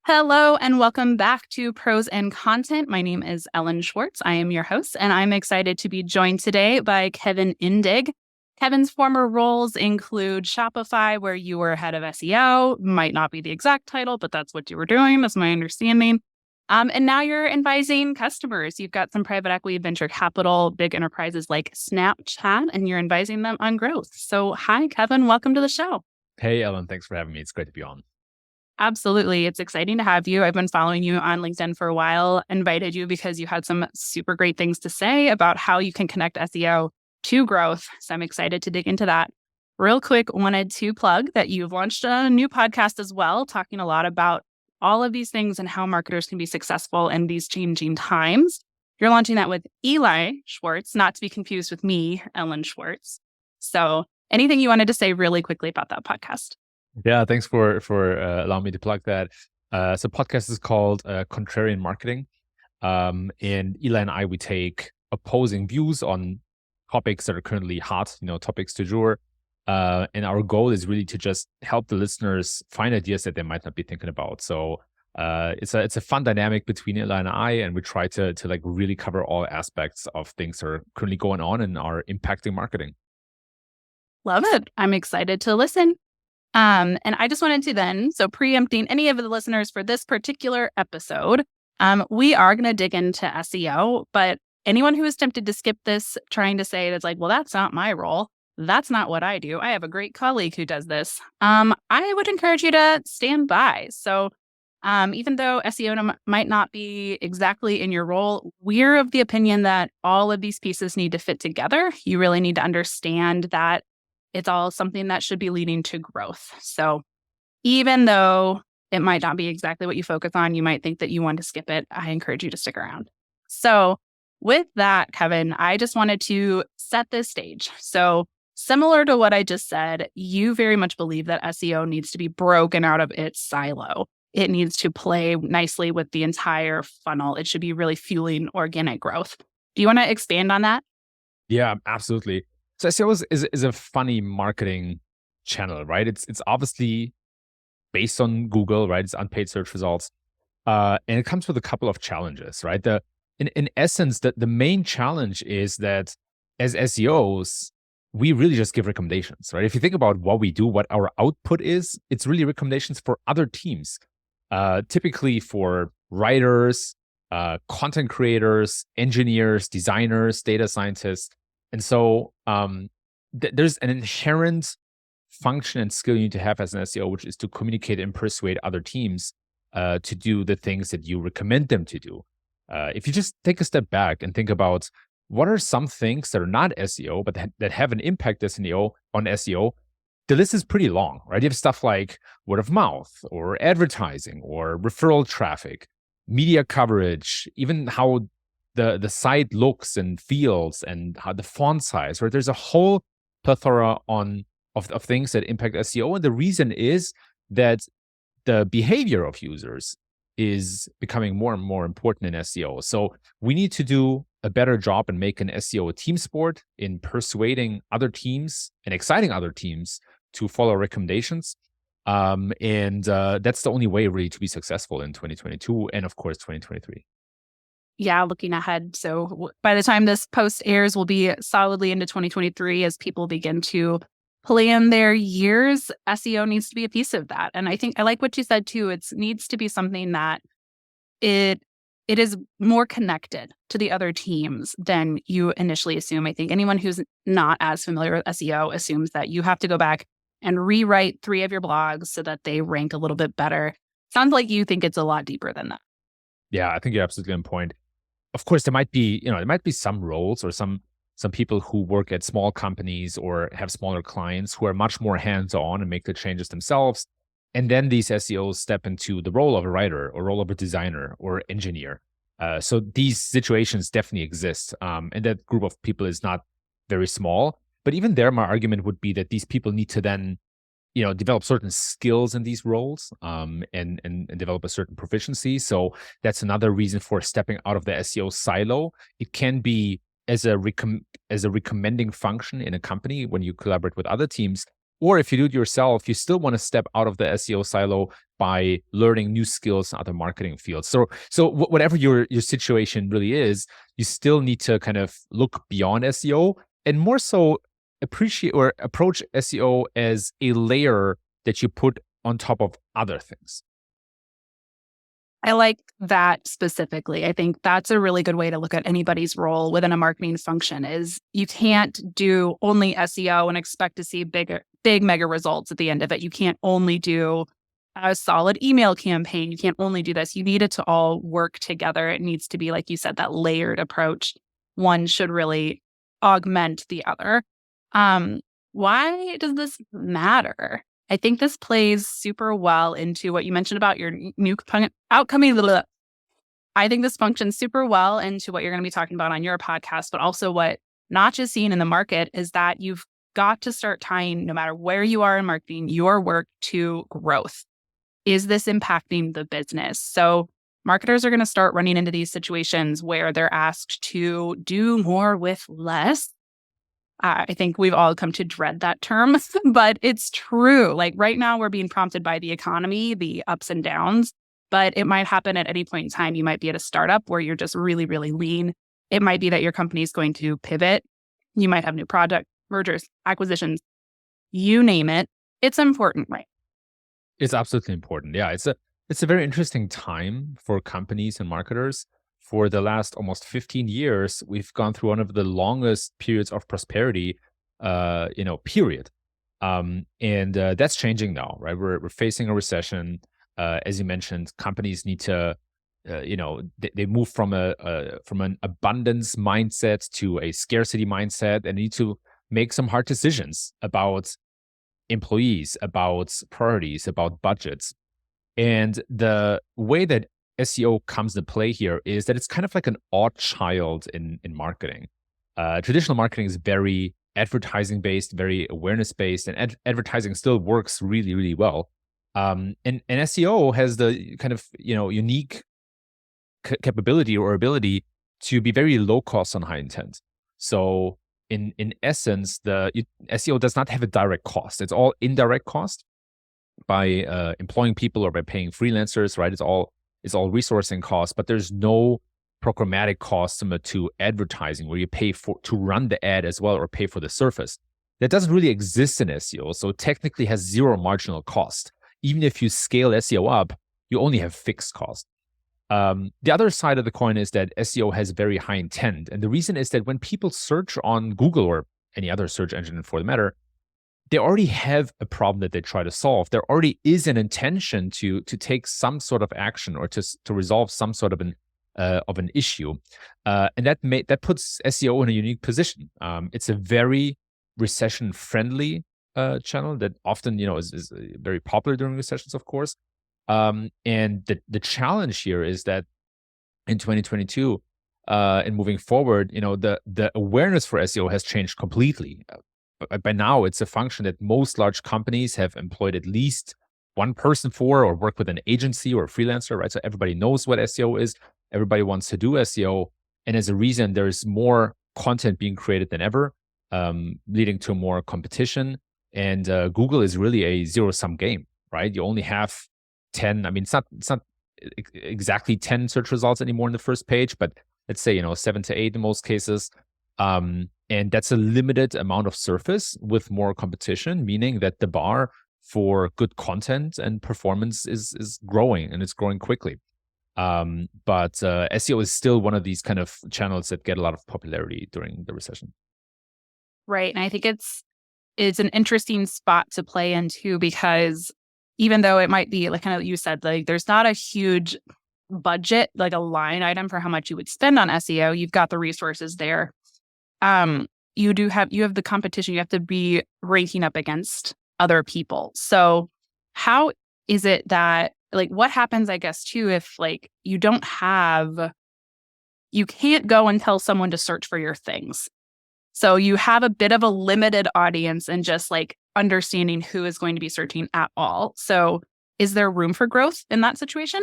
Hello and welcome back to Pros and Content. My name is Ellen Schwartz. I am your host, and I'm excited to be joined today by Kevin Indig. Kevin's former roles include Shopify, where you were head of SEO. Might not be the exact title, but that's what you were doing. That's my understanding. And now you're advising customers. You've got some private equity, venture capital, big enterprises like Snapchat, and you're advising them on growth. So, hi, Kevin. Welcome to the show. Hey, Ellen, thanks for having me. It's great to be on. Absolutely. It's exciting to have you. I've been following you on LinkedIn for a while, invited you because you had some super great things to say about how you can connect SEO to growth. So I'm excited to dig into that. Real quick, wanted to plug that you've launched a new podcast as well, talking a lot about all of these things and how marketers can be successful in these changing times. You're launching that with Eli Schwartz, not to be confused with me, Ellen Schwartz. So anything you wanted to say really quickly about that podcast? Yeah, thanks for allowing me to plug that. So podcast is called Contrarian Marketing. And Eli and I, we take opposing views on topics that are currently hot, topics du jour. And our goal is really to just help the listeners find ideas that they might not be thinking about. So it's a fun dynamic between Eli and I, and we try to like really cover all aspects of things that are currently going on and are impacting marketing. Love it. I'm excited to listen. And I just wanted to then, so preempting any of the listeners for this particular episode, we are going to dig into SEO, but anyone who is tempted to skip this, trying to say it's like, well, that's not my role. That's not what I do. I have a great colleague who does this. I would encourage you to stand by. So even though SEO might not be exactly in your role, we're of the opinion that all of these pieces need to fit together. You really need to understand that it's all something that should be leading to growth. So even though it might not be exactly what you focus on, you might think that you want to skip it. I encourage you to stick around. So with that, Kevin, I just wanted to set this stage. So similar to what I just said, you very much believe that SEO needs to be broken out of its silo. It needs to play nicely with the entire funnel. It should be really fueling organic growth. Do you want to expand on that? Yeah, absolutely. So SEO is a funny marketing channel, right? It's obviously based on Google, right? It's unpaid search results. And it comes with a couple of challenges, right? In essence, the main challenge is that as SEOs, we really just give recommendations, right? If you think about what we do, what our output is, it's really recommendations for other teams, typically for writers, content creators, engineers, designers, data scientists. And so there's an inherent function and skill you need to have as an SEO, which is to communicate and persuade other teams to do the things that you recommend them to do. If you just take a step back and think about what are some things that are not SEO, but that have an impact on SEO, the list is pretty long, right? You have stuff like word of mouth or advertising or referral traffic, media coverage, even how the site looks and feels and how the font size, right? There's a whole plethora of things that impact SEO. And the reason is that the behavior of users is becoming more and more important in SEO. So we need to do a better job and make an SEO a team sport in persuading other teams and exciting other teams to follow recommendations. And that's the only way really to be successful in 2022 and of course 2023. Yeah, looking ahead. So by the time this post airs, we'll be solidly into 2023 as people begin to plan their years. SEO needs to be a piece of that. And I think I like what you said too. It needs to be something that it is more connected to the other teams than you initially assume. I think anyone who's not as familiar with SEO assumes that you have to go back and rewrite 3 of your blogs so that they rank a little bit better. Sounds like you think it's a lot deeper than that. Yeah, I think you're absolutely on point. Of course, there might be some roles or some people who work at small companies or have smaller clients who are much more hands-on and make the changes themselves. And then these SEOs step into the role of a writer or role of a designer or engineer. So these situations definitely exist. And that group of people is not very small. But even there, my argument would be that these people need to then develop certain skills in these roles and develop a certain proficiency. So that's another reason for stepping out of the SEO silo. It can be as a recommending function in a company when you collaborate with other teams, Or if you do it yourself, you still want to step out of the SEO silo by learning new skills in other marketing fields. So whatever your situation really is, you still need to kind of look beyond SEO and more so appreciate or approach SEO as a layer that you put on top of other things. I like that specifically. I think that's a really good way to look at anybody's role within a marketing function is you can't do only SEO and expect to see big mega results at the end of it. You can't only do a solid email campaign. You can't only do this. You need it to all work together. It needs to be, like you said, that layered approach. One should really augment the other. Why does this matter? I think this plays super well into what you mentioned about your new outcoming. I think this functions super well into what you're going to be talking about on your podcast, but also what not just seeing in the market is that you've got to start tying, no matter where you are in marketing, your work to growth. Is this impacting the business? So marketers are going to start running into these situations where they're asked to do more with less. I think we've all come to dread that term, but it's true. Like right now, we're being prompted by the economy, the ups and downs, but it might happen at any point in time. You might be at a startup where you're just really, really lean. It might be that your company is going to pivot. You might have new product, mergers, acquisitions, you name it. It's important, right? It's absolutely important. Yeah, it's a very interesting time for companies and marketers. For the last almost 15 years, we've gone through one of the longest periods of prosperity, period. And that's changing now, right? We're facing a recession. As you mentioned, companies need to, they move from an abundance mindset to a scarcity mindset, and need to make some hard decisions about employees, about priorities, about budgets. And the way that SEO comes into play here is that it's kind of like an odd child in marketing. Traditional marketing is very advertising based, very awareness based, and advertising still works really, really well. And SEO has the kind of unique capability or ability to be very low cost on high intent. So in essence, SEO does not have a direct cost. It's all indirect cost by employing people or by paying freelancers, right? It's all resourcing costs, but there's no programmatic cost similar to advertising where you pay to run the ad as well or pay for the surface. That doesn't really exist in SEO, so it technically has zero marginal cost. Even if you scale SEO up, you only have fixed cost. The other side of the coin is that SEO has very high intent. And the reason is that when people search on Google or any other search engine for the matter, they already have a problem that they try to solve. There already is an intention to take some sort of action or to resolve some sort of an issue, and that puts SEO in a unique position. It's a very recession friendly channel that often is very popular during recessions, of course. And the challenge here is that in 2022 and moving forward, the awareness for SEO has changed completely. By now, it's a function that most large companies have employed at least one person for, or work with an agency or a freelancer, right? So everybody knows what SEO is. Everybody wants to do SEO. And as a reason, there's more content being created than ever, leading to more competition. And Google is really a zero-sum game, right? You only have 10. I mean, it's not exactly 10 search results anymore in the first page, but let's say, 7 to 8 in most cases. And that's a limited amount of surface with more competition, meaning that the bar for good content and performance is growing, and it's growing quickly. But SEO is still one of these kind of channels that get a lot of popularity during the recession. Right. And I think it's an interesting spot to play into, because even though it might be like kind of you said, like there's not a huge budget, like a line item for how much you would spend on SEO, you've got the resources there. You have the competition. You have to be ranking up against other people. So how is it that, like, what happens, I guess, too, if like you can't go and tell someone to search for your things. So you have a bit of a limited audience and just like understanding who is going to be searching at all. So is there room for growth in that situation?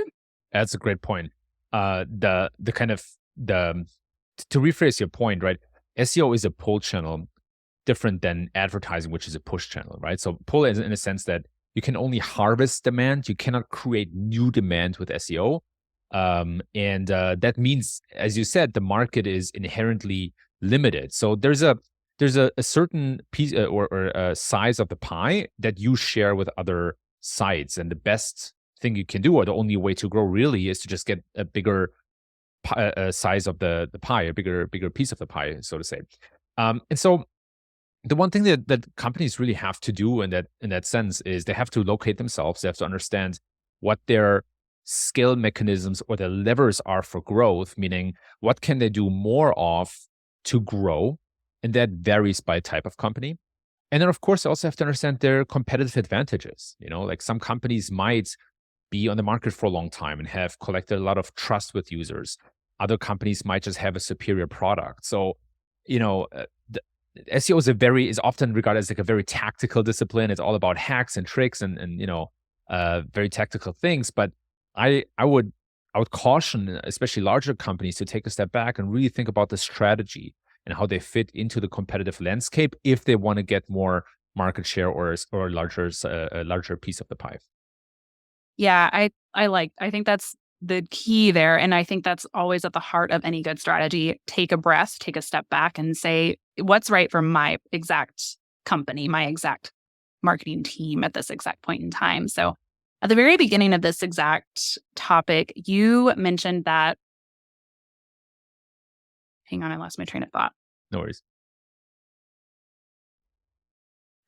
That's a great point. To rephrase your point, right? SEO is a pull channel. different than advertising, which is a push channel, right? So pull is in a sense that you can only harvest demand. You cannot create new demand with SEO. And that means, as you said, the market is inherently limited. So there's a certain piece or a size of the pie that you share with other sites. And the best thing you can do, or the only way to grow really, is to just get a bigger size of the pie, a bigger piece of the pie, so to say. And so the one thing that companies really have to do in that sense is they have to locate themselves. They have to understand what their scale mechanisms or the levers are for growth, meaning what can they do more of to grow, and that varies by type of company. And then, of course, they also have to understand their competitive advantages. Like some companies might be on the market for a long time and have collected a lot of trust with users. Other companies might just have a superior product. So, SEO is often regarded as like a very tactical discipline. It's all about hacks and tricks and very tactical things. But I would caution, especially larger companies, to take a step back and really think about the strategy and how they fit into the competitive landscape if they want to get more market share or a larger piece of the pie. Yeah, I think that's the key there. And I think that's always at the heart of any good strategy. Take a breath, take a step back and say, what's right for my exact company, my exact marketing team at this exact point in time. So at the very beginning of this exact topic, you mentioned that, hang on, I lost my train of thought. No worries.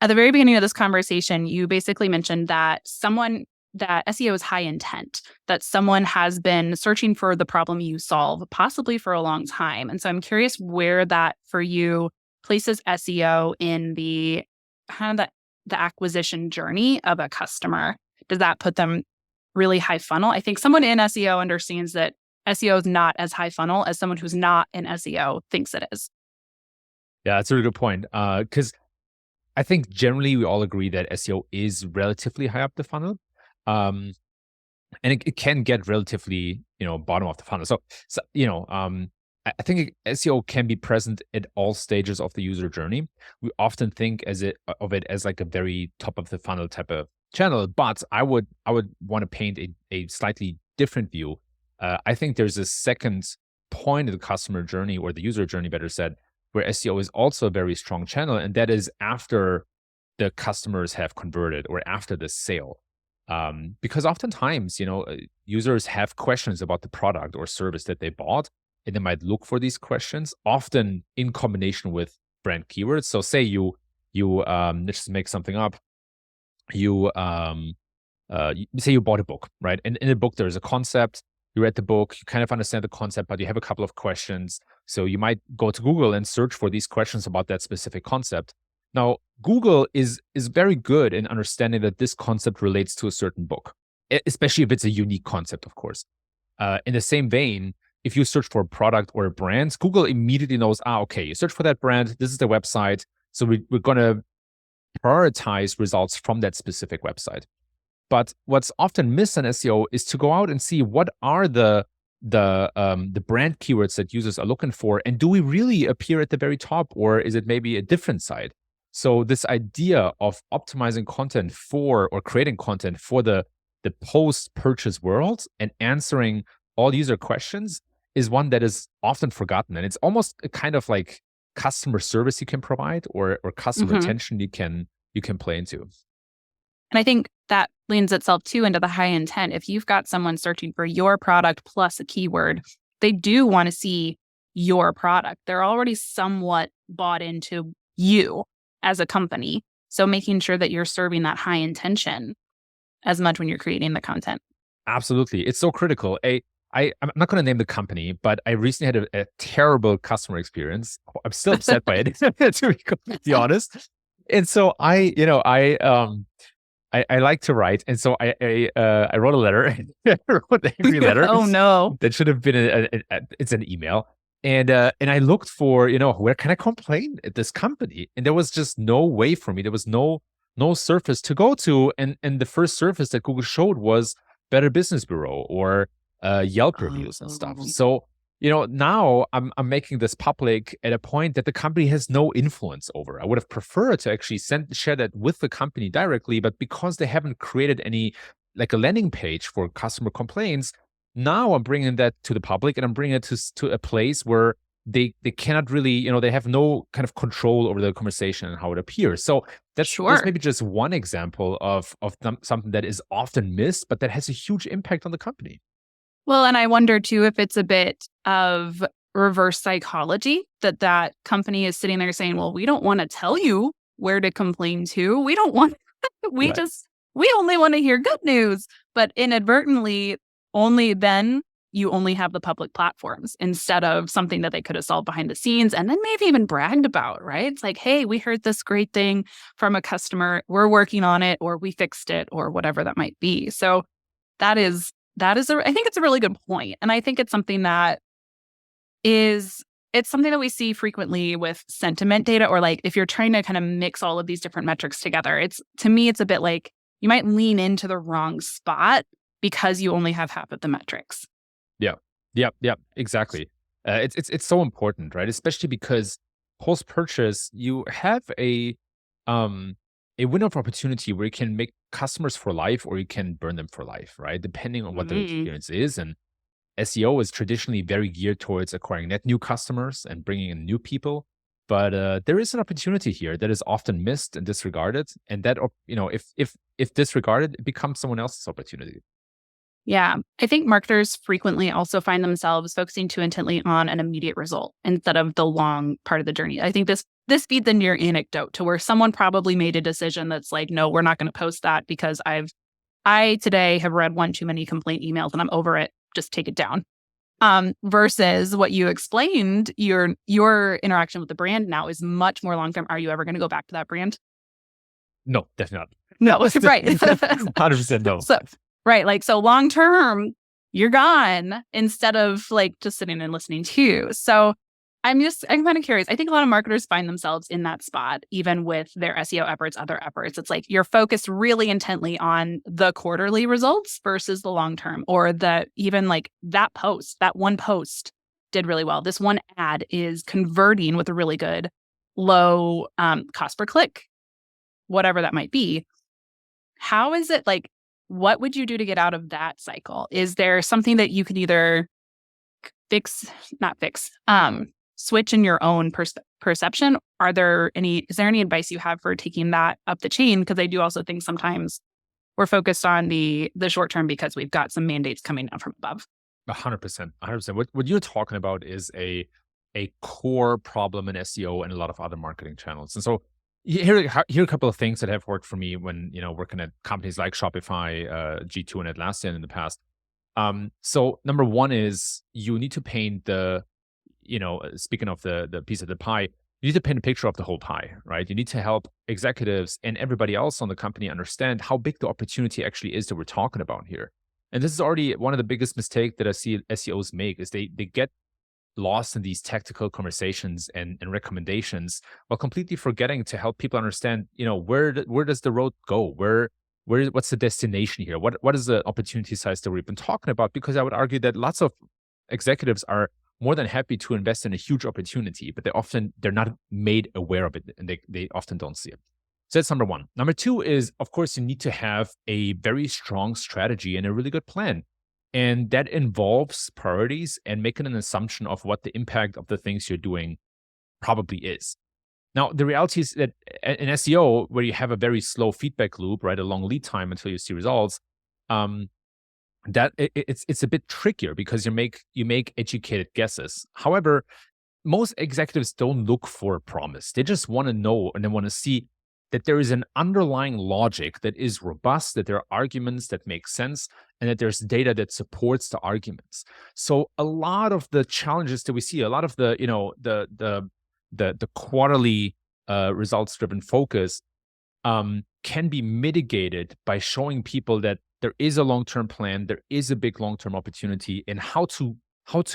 At the very beginning of this conversation, you basically mentioned that SEO is high intent, that someone has been searching for the problem you solve, possibly for a long time. And so I'm curious where that for you places SEO in the kind of the acquisition journey of a customer. Does that put them really high funnel? I think someone in SEO understands that SEO is not as high funnel as someone who's not in SEO thinks it is. Yeah, that's a really good point. Because I think generally we all agree that SEO is relatively high up the funnel. And it can get relatively, bottom of the funnel. So I think SEO can be present at all stages of the user journey. We often think of it as like a very top of the funnel type of channel, but I would want to paint a slightly different view. I think there's a second point of the customer journey, or the user journey, better said, where SEO is also a very strong channel, and that is after the customers have converted or after the sale. Because oftentimes, users have questions about the product or service that they bought, and they might look for these questions, often in combination with brand keywords. So say you let's just make something up. You say you bought a book, right? And in the book, there's a concept. You read the book, you kind of understand the concept, but you have a couple of questions. So you might go to Google and search for these questions about that specific concept. Now, Google is very good in understanding that this concept relates to a certain book, especially if it's a unique concept, of course. In the same vein, if you search for a product or a brand, Google immediately knows, okay, you search for that brand, this is the website, so we're going to prioritize results from that specific website. But what's often missed in SEO is to go out and see what are the brand keywords that users are looking for, and do we really appear at the very top, or is it maybe a different site? So this idea of optimizing content for, or creating content for the post-purchase world and answering all user questions is one that is often forgotten. And it's almost a kind of like customer service you can provide, or customer retention you can play into. And I think that leans itself too into the high intent. If you've got someone searching for your product plus a keyword, they do want to see your product. They're already somewhat bought into you as a company. So making sure that you're serving that high intention as much when you're creating the content. Absolutely. It's so critical. I'm not going to name the company, but I recently had a terrible customer experience. I'm still upset by it, to be completely honest. And so I like to write, and so I wrote a letter. I wrote an angry letter. Oh no! That should have been it's an email, and I looked for where can I complain at this company, and there was just no way for me. There was no surface to go to, and the first surface that Google showed was Better Business Bureau or Yelp reviews and stuff. So Now I'm making this public at a point that the company has no influence over. I would have preferred to actually share that with the company directly, but because they haven't created any, like a landing page for customer complaints, now I'm bringing that to the public, and I'm bringing it to a place where they cannot really, they have no kind of control over the conversation and how it appears. So that's Sure. maybe just one example of something that is often missed, but that has a huge impact on the company. Well, and I wonder too if it's a bit of reverse psychology that company is sitting there saying, well, we don't want to tell you where to complain to. We don't want, we Right. just, we only want to hear good news. But inadvertently, only then you only have the public platforms instead of something that they could have solved behind the scenes and then maybe even bragged about, right? It's like, hey, we heard this great thing from a customer. We're working on it, or we fixed it, or whatever that might be. So that is I think it's a really good point. And I think it's something that it's something that we see frequently with sentiment data, or like if you're trying to kind of mix all of these different metrics together, to me, it's a bit like you might lean into the wrong spot because you only have half of the metrics. Yeah. Yep. Exactly. It's so important, right? Especially because post purchase, you have um a window of opportunity where you can make customers for life, or you can burn them for life, right? Depending on what the Mhm. experience is. And SEO is traditionally very geared towards acquiring net new customers and bringing in new people. But there is an opportunity here that is often missed and disregarded, and if disregarded, it becomes someone else's opportunity. Yeah. I think marketers frequently also find themselves focusing too intently on an immediate result instead of the long part of the journey. I think this feeds into your anecdote to where someone probably made a decision that's like, no, we're not going to post that because I today have read one too many complaint emails and I'm over it. Just take it down. Versus what you explained, your interaction with the brand now is much more long term. Are you ever going to go back to that brand? No, definitely No, not. right. 100% no. So right, like, so long term, you're gone instead of, like, just sitting and listening to you. So, I'm kinda curious. I think a lot of marketers find themselves in that spot, even with their SEO efforts, other efforts. It's like you're focused really intently on the quarterly results versus the long term, or the even, like, that one post did really well. This one ad is converting with a really good low, cost per click, whatever that might be. How is it like, what would you do to get out of that cycle? Is there something that you could either fix, not fix, switch in your own perception? Is there any advice you have for taking that up the chain? Because I do also think sometimes we're focused on the short term because we've got some mandates coming down from above. 100%. 100%. What you're talking about is a core problem in SEO and a lot of other marketing channels. And so here are a couple of things that have worked for me when working at companies like Shopify, G2, and Atlassian in the past. So number one is you need to paint speaking of the piece of the pie, you need to paint a picture of the whole pie, right? You need to help executives and everybody else on the company understand how big the opportunity actually is that we're talking about here. And this is already one of the biggest mistakes that I see SEOs make is they get lost in these tactical conversations and recommendations while completely forgetting to help people understand, where does the road go? What's the destination here? What is the opportunity size that we've been talking about? Because I would argue that lots of executives are more than happy to invest in a huge opportunity, but they're not made aware of it, and they often don't see it. So that's number one. Number two is, of course, you need to have a very strong strategy and a really good plan. And that involves priorities and making an assumption of what the impact of the things you're doing probably is. Now, the reality is that in SEO, where you have a very slow feedback loop, right, a long lead time until you see results, um, it's a bit trickier because you make educated guesses. However, most executives don't look for a promise. They just want to know and they want to see that there is an underlying logic that is robust, that there are arguments that make sense, and that there's data that supports the arguments. So a lot of the challenges that we see, a lot of the, the quarterly results driven focus can be mitigated by showing people that there is a long-term plan, there is a big long-term opportunity, and how to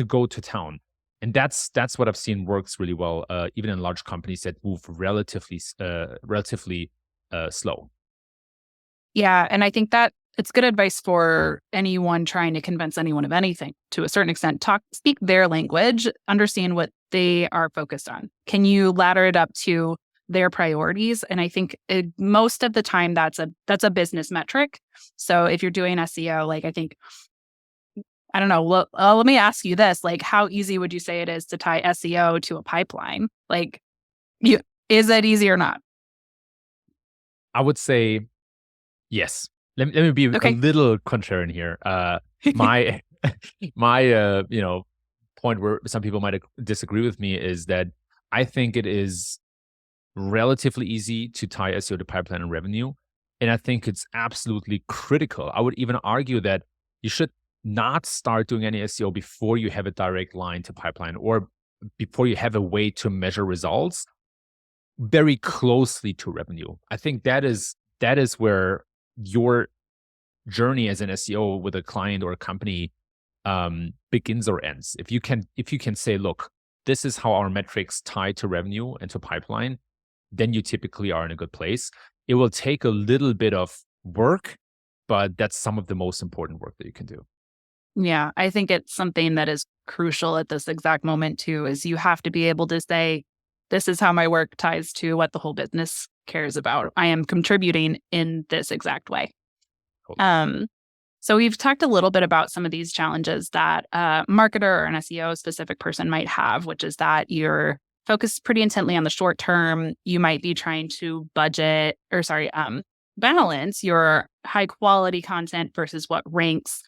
go to town. And that's what I've seen works really well, even in large companies that move relatively slow. Yeah, and I think that it's good advice for anyone trying to convince anyone of anything to a certain extent. Speak their language, understand what they are focused on. Can you ladder it up to their priorities? And I think most of the time that's a business metric. So if you're doing SEO, like I think, I don't know, let me ask you this, like how easy would you say it is to tie SEO to a pipeline? Like is it easy or not? I would say yes. Let me be a Okay. little contrarian here. My point where some people might disagree with me is that I think it is relatively easy to tie SEO to pipeline and revenue. And I think it's absolutely critical. I would even argue that you should not start doing any SEO before you have a direct line to pipeline or before you have a way to measure results very closely to revenue. I think that is where your journey as an SEO with a client or a company begins or ends. If you can say, look, this is how our metrics tie to revenue and to pipeline, then you typically are in a good place. It will take a little bit of work, but that's some of the most important work that you can do. Yeah, I think it's something that is crucial at this exact moment too, is you have to be able to say, this is how my work ties to what the whole business cares about. I am contributing in this exact way. Cool. So we've talked a little bit about some of these challenges that a marketer or an SEO specific person might have, which is that you're focused pretty intently on the short term. You might be trying to balance your high quality content versus what ranks.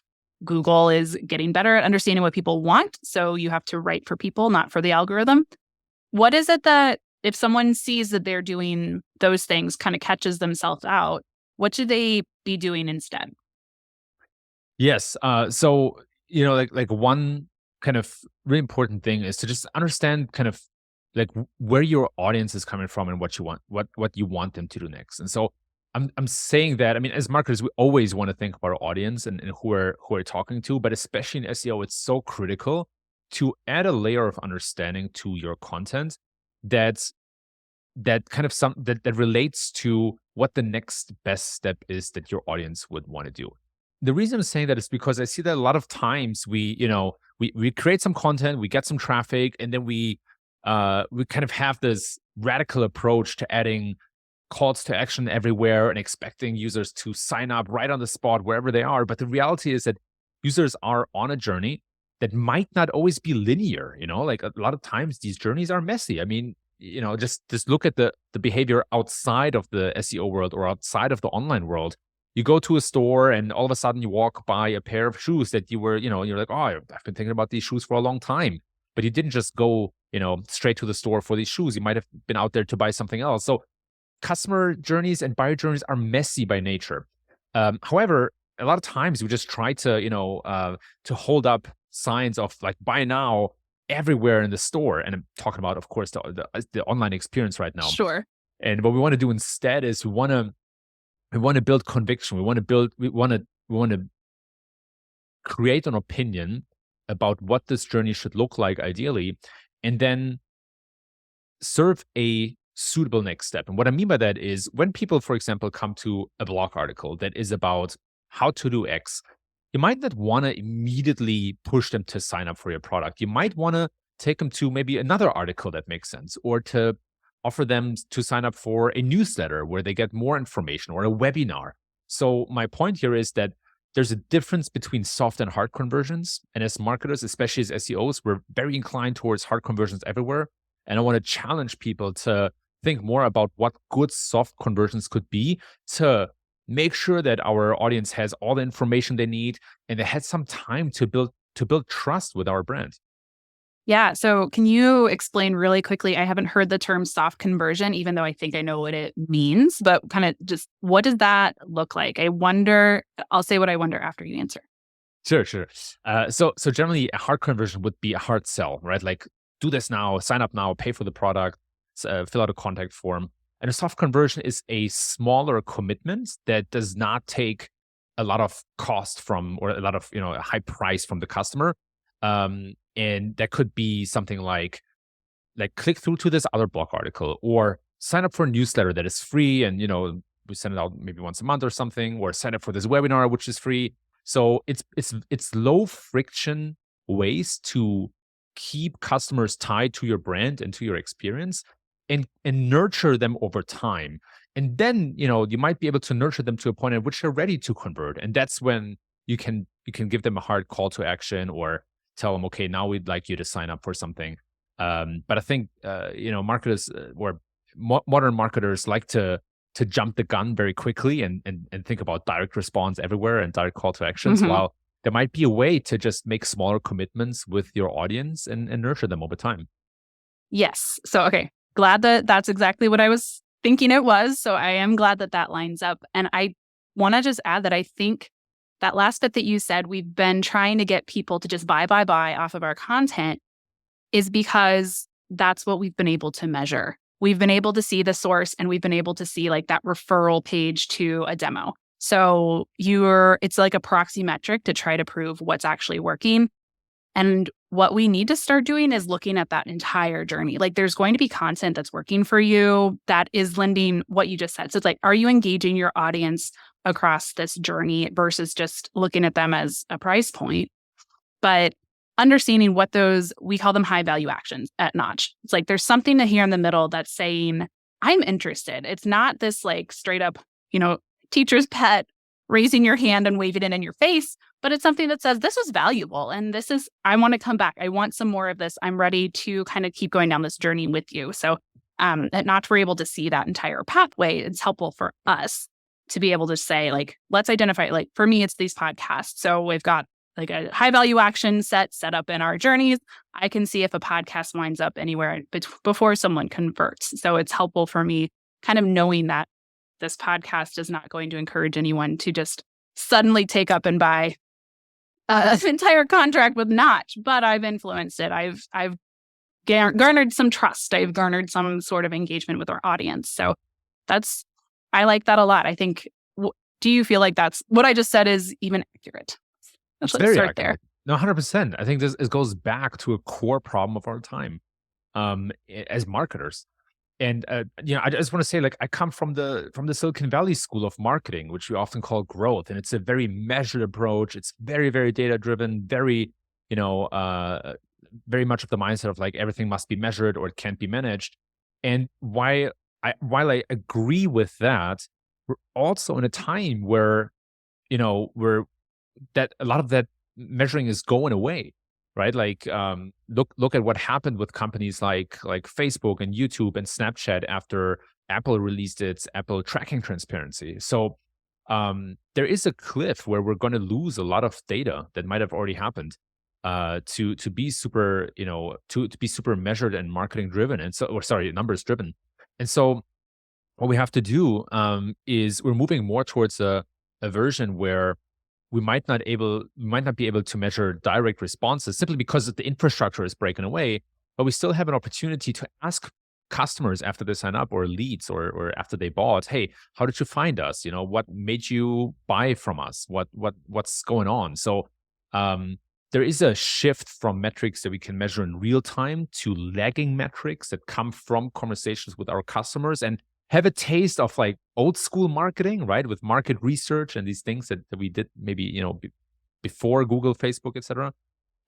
Google is getting better at understanding what people want. So you have to write for people, not for the algorithm. What is it that if someone sees that they're doing those things, kind of catches themselves out, what should they be doing instead? Yes. So like one kind of really important thing is to just understand kind of like where your audience is coming from and what you want, what you want them to do next. And so I'm saying that, I mean, as marketers, we always want to think about our audience and who we're talking to, but especially in SEO, it's so critical to add a layer of understanding to your content that's that kind of that relates to what the next best step is that your audience would want to do. The reason I'm saying that is because I see that a lot of times we create some content, we get some traffic, and then we kind of have this radical approach to adding calls to action everywhere and expecting users to sign up right on the spot wherever they are. But the reality is that users are on a journey that might not always be linear. Like a lot of times these journeys are messy. I mean, just look at the behavior outside of the SEO world or outside of the online world. You go to a store and all of a sudden you walk by a pair of shoes that you're like, oh, I've been thinking about these shoes for a long time. But you didn't just go, straight to the store for these shoes. You might have been out there to buy something else. So customer journeys and buyer journeys are messy by nature. However, a lot of times we just try to, to hold up signs of like buy now everywhere in the store. And I'm talking about, of course, the online experience right now. Sure. And what we want to do instead is we want to build conviction. We want to create an opinion about what this journey should look like ideally, and then serve a suitable next step. And what I mean by that is when people, for example, come to a blog article that is about how to do X, you might not want to immediately push them to sign up for your product. You might want to take them to maybe another article that makes sense, or to offer them to sign up for a newsletter where they get more information, or a webinar. So my point here is that there's a difference between soft and hard conversions. And as marketers, especially as SEOs, we're very inclined towards hard conversions everywhere. And I want to challenge people to think more about what good soft conversions could be, to make sure that our audience has all the information they need and they had some time to build trust with our brand. Yeah. So can you explain really quickly? I haven't heard the term soft conversion, even though I think I know what it means, but kind of just what does that look like? I'll say what I wonder after you answer. Sure. So generally a hard conversion would be a hard sell, right? Like do this now, sign up now, pay for the product, fill out a contact form. And a soft conversion is a smaller commitment that does not take a lot of cost from, or a lot of, a high price from the customer. And that could be something like click through to this other blog article, or sign up for a newsletter that is free and, we send it out maybe once a month or something, or sign up for this webinar, which is free. So it's low friction ways to keep customers tied to your brand and to your experience, and nurture them over time. And then, you might be able to nurture them to a point at which they're ready to convert. And that's when you can give them a hard call to action, or tell them, okay, now we'd like you to sign up for something. But I think, marketers or modern marketers like to jump the gun very quickly and think about direct response everywhere and direct call to actions, Mhm. while there might be a way to just make smaller commitments with your audience and nurture them over time. Yes. So, okay. Glad that that's exactly what I was thinking it was. So I am glad that that lines up. And I want to just add that I think that last bit that you said, we've been trying to get people to just buy off of our content, is because that's what we've been able to measure. We've been able to see the source, and we've been able to see like that referral page to a demo. So it's like a proxy metric to try to prove what's actually working. And what we need to start doing is looking at that entire journey. Like, there's going to be content that's working for you that is lending what you just said. So it's like, are you engaging your audience across this journey versus just looking at them as a price point? But understanding what we call them high value actions at Notch. It's like, there's something to here in the middle that's saying, I'm interested. It's not this like straight up, teacher's pet, raising your hand and waving it in your face, but it's something that says, this was valuable. And I want to come back. I want some more of this. I'm ready to kind of keep going down this journey with you. So at Notch, we're able to see that entire pathway. It's helpful for us to be able to say, like, let's identify, like, for me, it's these podcasts. So we've got like a high value action set up in our journeys. I can see if a podcast winds up anywhere before someone converts. So it's helpful for me kind of knowing that this podcast is not going to encourage anyone to just suddenly take up and buy an entire contract with Notch, but I've influenced it. I've garnered some trust. I've garnered some sort of engagement with our audience. So I like that a lot. I think, do you feel like that's what I just said is even accurate? It's Let's very start accurate. No, 100%. I think it goes back to a core problem of our time, as marketers. And I just want to say, like, I come from the Silicon Valley school of marketing, which we often call growth, and it's a very measured approach. It's very, very data driven, very, very much of the mindset of like everything must be measured or it can't be managed. And while I agree with that, we're also in a time where, that a lot of that measuring is going away, right? Like, look at what happened with companies like Facebook and YouTube and Snapchat after Apple released its Apple tracking transparency. So there is a cliff where we're going to lose a lot of data that might have already happened, to be super, to be super measured and marketing driven, and numbers driven. And so what we have to do, is we're moving more towards a version where we might not be able to measure direct responses simply because the infrastructure is breaking away, but we still have an opportunity to ask customers after they sign up, or leads, or after they bought, hey, how did you find us? What made you buy from us? What's going on? So there is a shift from metrics that we can measure in real time to lagging metrics that come from conversations with our customers, and have a taste of like old school marketing, right? With market research and these things that we did maybe, before Google, Facebook, etc.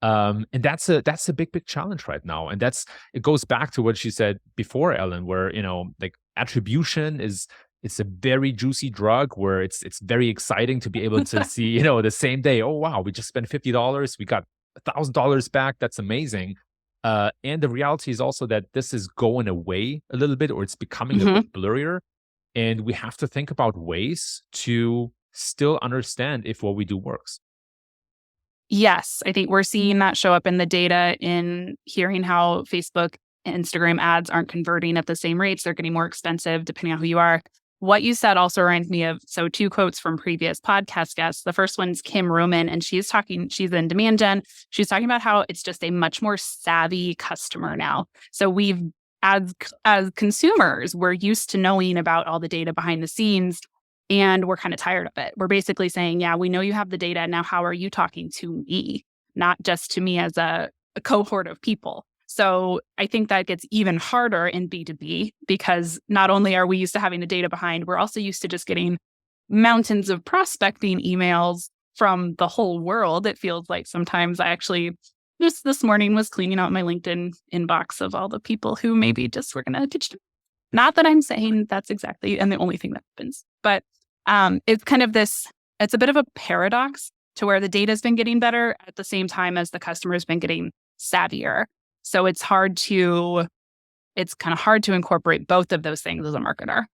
And that's a big challenge right now. And it goes back to what you said before, Ellen, where, like attribution it's a very juicy drug where it's very exciting to be able to see, the same day, oh wow, we just spent $50, we got $1,000 back. That's amazing. And the reality is also that this is going away a little bit, or it's becoming a bit blurrier. And we have to think about ways to still understand if what we do works. Yes, I think we're seeing that show up in the data, in hearing how Facebook and Instagram ads aren't converting at the same rates. They're getting more expensive depending on who you are. What you said also reminds me of, two quotes from previous podcast guests. The first one's Kim Roman, and she's in demand gen. She's talking about how it's just a much more savvy customer now. So as consumers, we're used to knowing about all the data behind the scenes, and we're kind of tired of it. We're basically saying, yeah, we know you have the data. Now, how are you talking to me? Not just to me as a cohort of people. So I think that gets even harder in B2B because not only are we used to having the data behind, we're also used to just getting mountains of prospecting emails from the whole world. It feels like sometimes I actually just this morning was cleaning out my LinkedIn inbox of all the people who maybe just were going to pitch. Not that I'm saying that's exactly and the only thing that happens, but it's kind of it's a bit of a paradox to where the data's been getting better at the same time as the customer's been getting savvier. So it's kind of hard to incorporate both of those things as a marketer.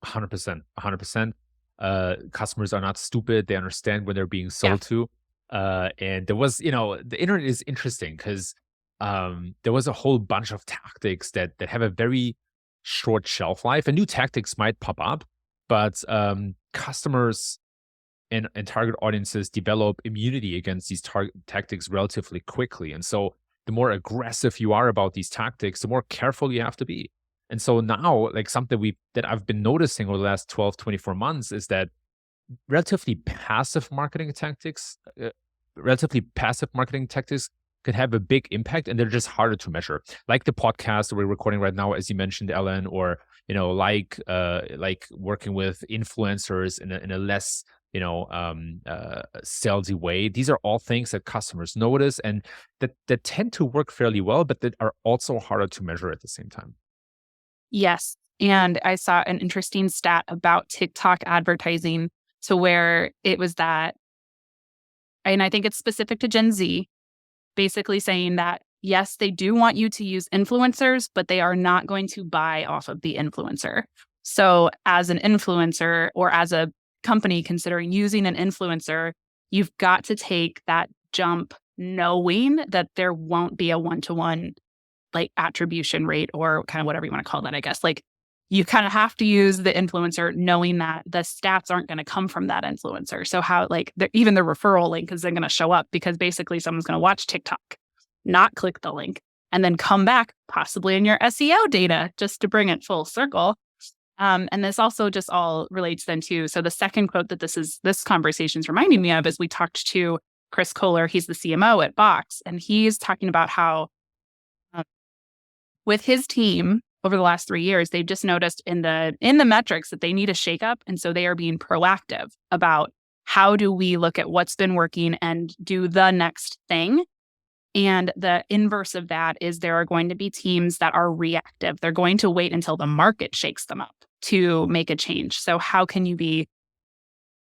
100%. 100%. Customers are not stupid. They understand when they're being sold to. And there was, the internet is interesting because there was a whole bunch of tactics that have a very short shelf life, and new tactics might pop up, but customers and target audiences develop immunity against these tactics relatively quickly. And so the more aggressive you are about these tactics, the more careful you have to be. And so now, like something that I've been noticing over the last 12, 24 months is that relatively passive marketing tactics, could have a big impact, and they're just harder to measure. Like the podcast that we're recording right now, as you mentioned, Ellen, or like working with influencers in a less salesy way. These are all things that customers notice and that tend to work fairly well, but that are also harder to measure at the same time. Yes. And I saw an interesting stat about TikTok advertising to where it was that, and I think it's specific to Gen Z, basically saying that, yes, they do want you to use influencers, but they are not going to buy off of the influencer. So as an influencer or as a company considering using an influencer, you've got to take that jump knowing that there won't be a one-to-one like attribution rate or kind of whatever you want to call that, I guess. Like you kind of have to use the influencer knowing that the stats aren't going to come from that influencer. So how even the referral link isn't going to show up because basically someone's going to watch TikTok, not click the link, and then come back possibly in your SEO data just to bring it full circle. And this also just all relates then to, so the second quote that this conversation is reminding me of is we talked to Chris Kohler, he's the CMO at Box, and he's talking about how with his team over the last 3 years, they've just noticed in the metrics that they need a shakeup. And so they are being proactive about how do we look at what's been working and do the next thing. And the inverse of that is there are going to be teams that are reactive. They're going to wait until the market shakes them up to make a change. So how can you be,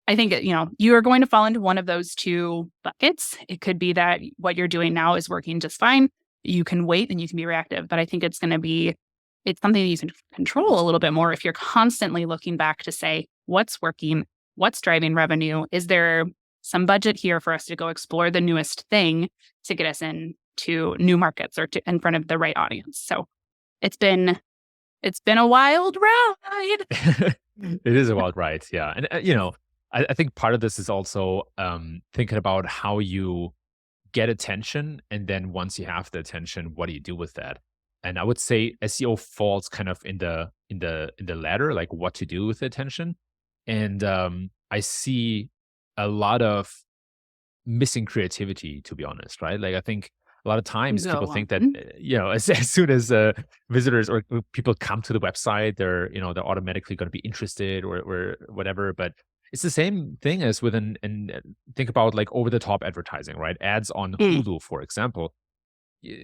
I think, you are going to fall into one of those two buckets. It could be that what you're doing now is working just fine. You can wait and you can be reactive. But I think it's something that you can control a little bit more if you're constantly looking back to say, what's working, what's driving revenue? Is there some budget here for us to go explore the newest thing to get us into new markets or in front of the right audience? So it's been a wild ride. It is a wild ride, yeah. And I think part of this is also thinking about how you get attention, and then once you have the attention, what do you do with that? And I would say SEO falls kind of in the ladder, like what to do with the attention. And I see a lot of missing creativity, to be honest, right? Like I think a lot of times people think that as soon as visitors or people come to the website, they're automatically going to be interested or whatever. But it's the same thing as and think about like over the top advertising, right? Ads on Hulu, for example.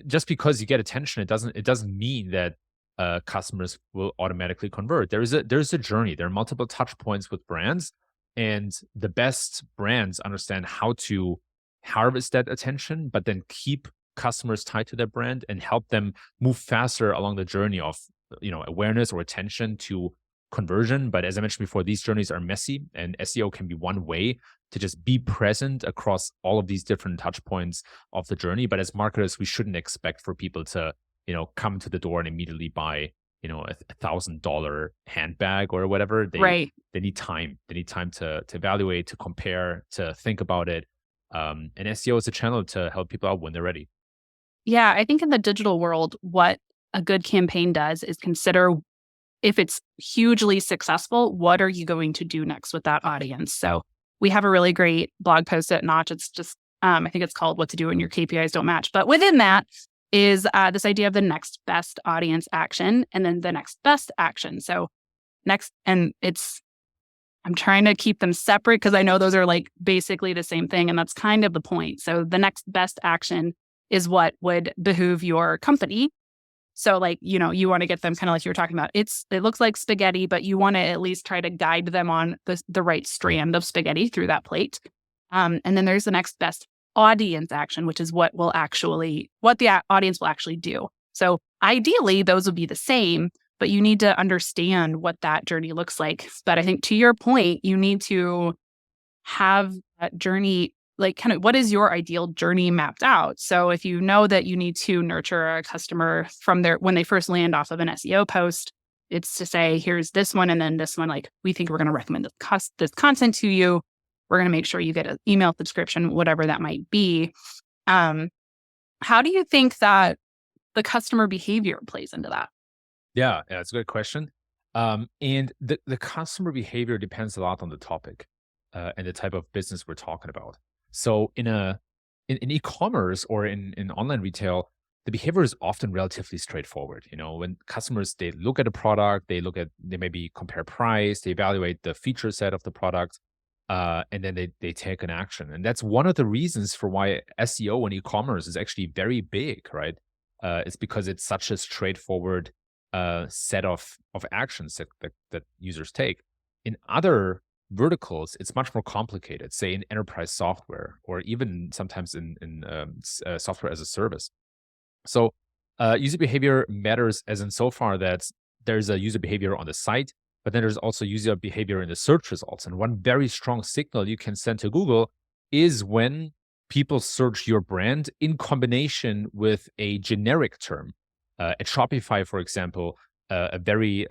Just because you get attention, it doesn't mean that customers will automatically convert. There's a journey. There are multiple touch points with brands, and the best brands understand how to harvest that attention, but then keep customers tied to their brand and help them move faster along the journey of awareness or attention to conversion. But as I mentioned before, these journeys are messy, and SEO can be one way to just be present across all of these different touch points of the journey. But as marketers, we shouldn't expect for people to come to the door and immediately buy $1,000 handbag or whatever. They need time. They need time to evaluate, to compare, to think about it. And SEO is a channel to help people out when they're ready. Yeah, I think in the digital world, what a good campaign does is consider if it's hugely successful, what are you going to do next with that audience? So we have a really great blog post at Notch. It's just, I think it's called What to Do When Your KPIs Don't Match. But within that, is this idea of the next best audience action and then the next best action. So I'm trying to keep them separate because I know those are like basically the same thing. And that's kind of the point. So the next best action is what would behoove your company. So like, you want to get them kind of like you were talking about. It looks like spaghetti, but you want to at least try to guide them on the right strand of spaghetti through that plate. And then there's the next best audience action, which is what the audience will actually do. So ideally, those would be the same, but you need to understand what that journey looks like. But I think to your point, you need to have that journey, like kind of what is your ideal journey mapped out? So if you know that you need to nurture a customer from when they first land off of an SEO post, it's to say, here's this one and then this one, like we think we're going to recommend this content to you. We're going to make sure you get an email subscription, whatever that might be. How do you think that the customer behavior plays into that? Yeah, it's a good question. And the customer behavior depends a lot on the topic and the type of business we're talking about. So in e-commerce or in online retail, the behavior is often relatively straightforward. When customers, they look at a product, they maybe compare price, they evaluate the feature set of the product, and then they take an action. And that's one of the reasons for why SEO and e-commerce is actually very big, right? It's because it's such a straightforward set of actions that users take. In other verticals, it's much more complicated, say in enterprise software or even sometimes in software as a service. So user behavior matters as in so far that there's a user behavior on the site, but then there's also user behavior in the search results. And one very strong signal you can send to Google is when people search your brand in combination with a generic term. At Shopify, for example, a very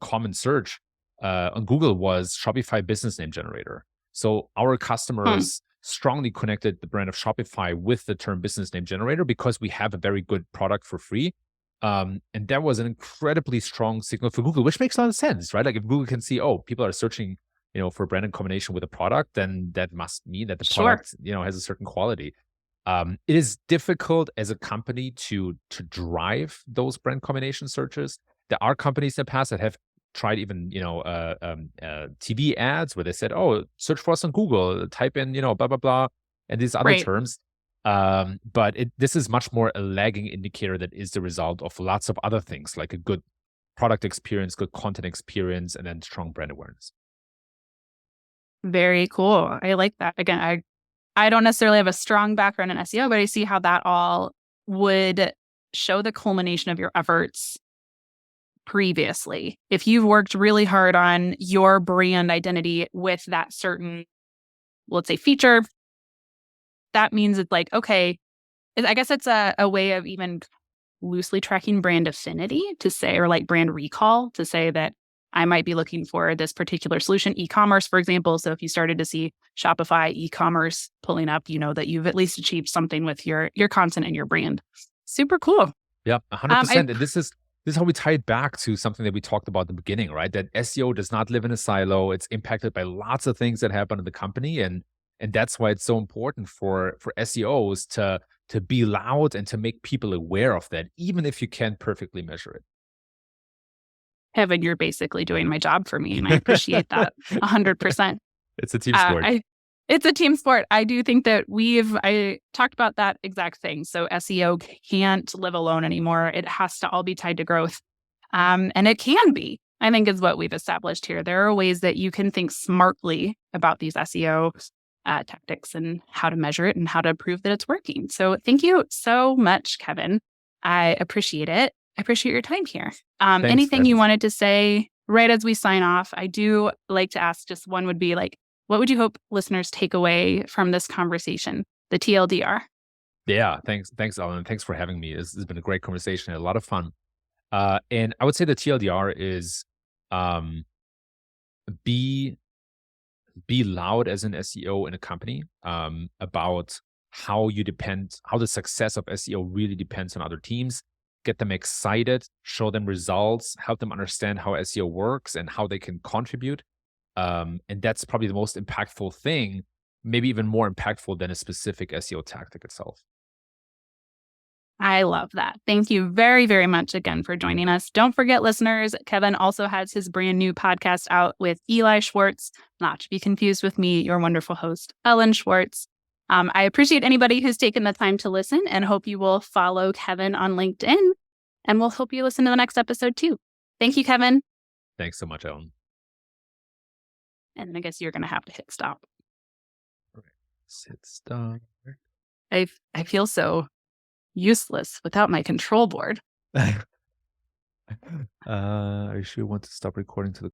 common search on Google was Shopify business name generator. So our customers strongly connected the brand of Shopify with the term business name generator because we have a very good product for free. And that was an incredibly strong signal for Google, which makes a lot of sense, right? Like if Google can see, people are searching, for brand in combination with a product, then that must mean that the product, has a certain quality. It is difficult as a company to drive those brand combination searches. There are companies in the past that have tried even, TV ads where they said, search for us on Google, type in, blah, blah, blah, and these other terms. But this is much more a lagging indicator that is the result of lots of other things, like a good product experience, good content experience, and then strong brand awareness. Very cool. I like that. Again, I don't necessarily have a strong background in SEO, but I see how that all would show the culmination of your efforts previously. If you've worked really hard on your brand identity with that certain, let's say, feature, that means it's like, okay, I guess it's a way of even loosely tracking brand affinity to say, or like brand recall to say that I might be looking for this particular solution, e-commerce, for example. So if you started to see Shopify e-commerce pulling up, you know that you've at least achieved something with your content and your brand. Super cool. Yeah, 100%. And this is how we tie it back to something that we talked about at the beginning, right? That SEO does not live in a silo. It's impacted by lots of things that happen in the company. And that's why it's so important for SEOs to be loud and to make people aware of that, even if you can't perfectly measure it. Kevin, you're basically doing my job for me, and I appreciate that 100%. It's a team sport. It's a team sport. I do think that I talked about that exact thing. So SEO can't live alone anymore. It has to all be tied to growth. And it can be, I think, is what we've established here. There are ways that you can think smartly about these SEO tactics and how to measure it and how to prove that it's working. So thank you so much, Kevin. I appreciate it. I appreciate your time here. Anything you wanted to say right as we sign off? I do like to ask, just one would be like, what would you hope listeners take away from this conversation, the TLDR? Yeah, thanks, Alum. Thanks for having me. This has been a great conversation, a lot of fun. And I would say the TLDR is be loud as an SEO in a company about how the success of SEO really depends on other teams. Get them excited, show them results, help them understand how SEO works and how they can contribute. And that's probably the most impactful thing, maybe even more impactful than a specific SEO tactic itself. I love that. Thank you very, very much again for joining us. Don't forget, listeners, Kevin also has his brand new podcast out with Eli Schwartz, not to be confused with me, your wonderful host, Ellen Schwartz. I appreciate anybody who's taken the time to listen and hope you will follow Kevin on LinkedIn. And we'll hope you listen to the next episode too. Thank you, Kevin. Thanks so much, Ellen. And then I guess you're going to have to hit stop. All right. Hit stop. I feel so useless without my control board. Are you sure you want to stop recording to the